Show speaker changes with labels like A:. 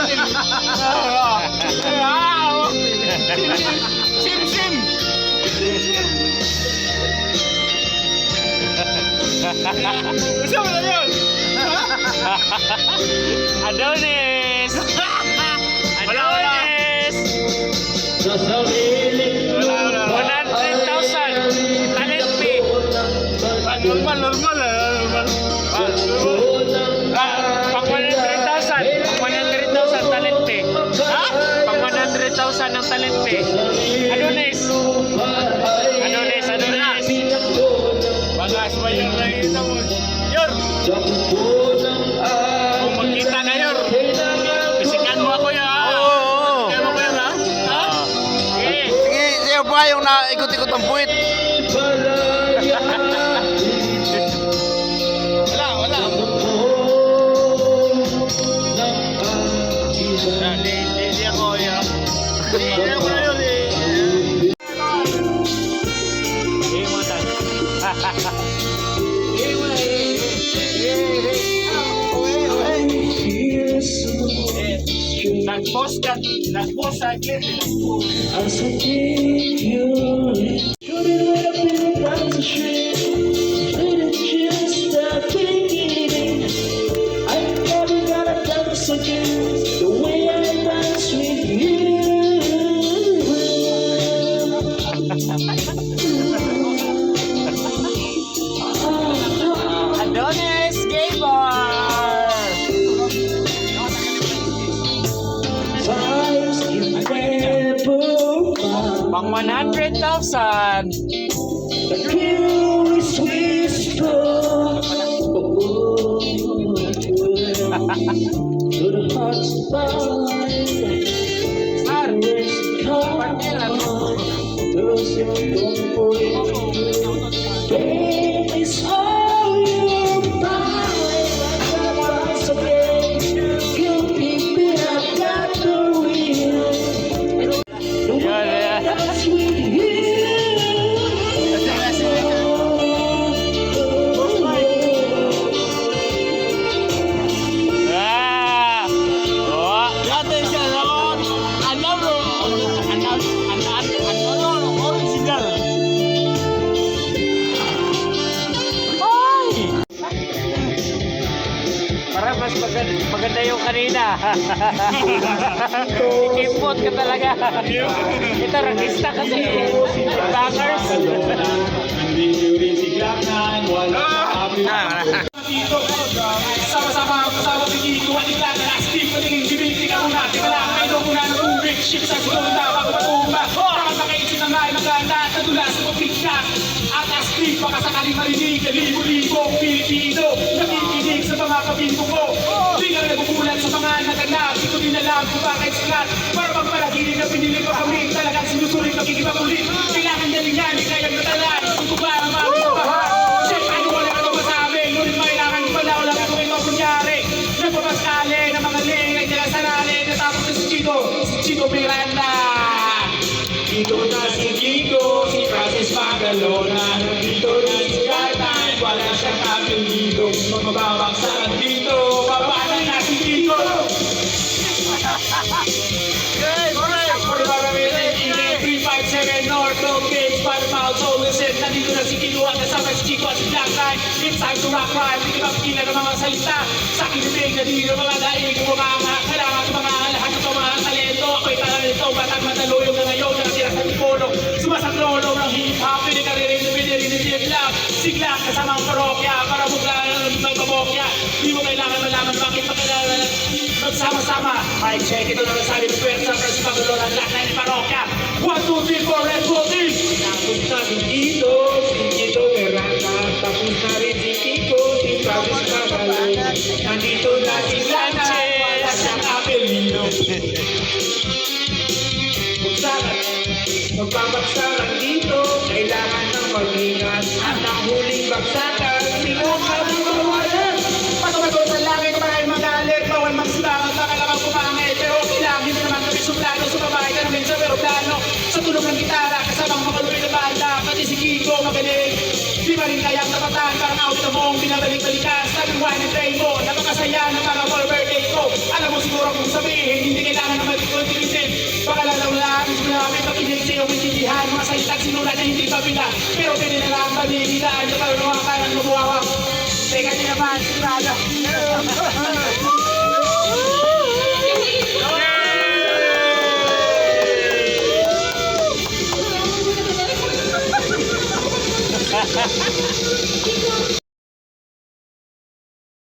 A: Sim. Gusto mo na yun?
B: Adonis!
A: Wala.
B: Adonis! 100,000 talent fee.
A: Normal.
B: Pang 100,000 talent fee.
A: Ha?
B: Pang 100,000 ng talent fee. Adonis!
A: Bagas ba yung nakikita mo? Yor! Kung magkita na Yor, bisikan mo ako ya.
C: Oo.
A: Kaya mo ko yan ha? Ha?
B: Eh,
C: Sige, siya pa yung naikot-ikot ang puwit.
A: Wala. Hindi ako ya. Hindi ako na yun eh.
B: eh, mga tan.
A: Nag-post sa akin.
D: The way I dance with you.
B: Adonis Gamer!
D: Times you never found.
B: Pang 100,000.
D: The curious whisper. To the heart's mind. Where's it come? Does your Game is all you buy. Once again, you keep it up, got the wheel. The way I dance with you.
B: Ah! Oh!
A: Dati siya noon. Original.
B: Para mas maganda yung kanina. Ikimpot ka talaga. Ito, rangista kasi. Bangers.
A: Dito, sama-sama kasama si Kiko at ikla na nastig patingin gibiti ka muna tingala kayo muna ng tubig ship sa sigunda bago matumba para makaisip ng may maganda at nadulas sa pagpigkat at astig baka sakaling marinig libo-libo Pilipino nakikinig sa mga kabinto ko di ka nagugulat sa mga naganap di ko din alam kung bakit sikat para magparagiling na pinili ko kami talagang sinusulit makikipagulit kailangan galingan di kayang natalan kung ko ba ang mga bahan siyempre ano wala ka ito masabi ngunit kailangan pala wala ka ito ito kunyari nagpapaskali na mga ling ay nilasanali natapos na si Chito Miranda dito na si Kiko si Francis Magalona nandito na si Gartan wala siyang apelido mababagsakan dito babana na si Kiko Yes, alright! For the Barangay 357 North Road Gate, Spider-Mouth, so listen, nandito na si Kiko at kasama si Chico at si Black Line. It's time to rock rhyme, hindi ka makikila ng mga salita. Sa akin ibig na dito mga daig, mga kailangan sa mga lahat ito mga talento. Ako'y talento, batang mataluyong na ngayon, nakatira sa Tipono. Sumasaklolo ng hip-hop, pinagarinig lang. Sigla kasama ang parokya, para bukla ng kabokya. Di mo kailangan malaman bakit makilala. Magsama-sama, mic check, ito na nasabi ng pwersa, pero si Pagulong ang lahat na ni parokya. 1, 2, 3, 4, let's go, team! Tapos na si Tito Miranda, tapos na rin si Kiko, si Travis Magalona. Nandito na si Lana, wala siyang apelido. Magpapagsakan dito, kailangan ng mag-ingat. At ang huling bagsakan, sinukat ng kawalan. Patumagot sa langit, maraming magalit, bawal magsilangan, baka naman pumangit. Pero okay lang, hindi naman kami suplano, sumabay ka namin sa aeroplano. Sa tulog ng gitara, kasamang makaluwi na banda, pati si Kiko magaling. Di ba rin kayang napatan, parang auto mong binabalik-balikan. Sabi wine and rainbow, napakasaya ng mga birthday ko. Alam mo siguro kung sabihin, At sino natin hindi pabila. Pero pwede na lang maligilaan. Sa parang mga parang lumuha. Teka din naman, sigurado.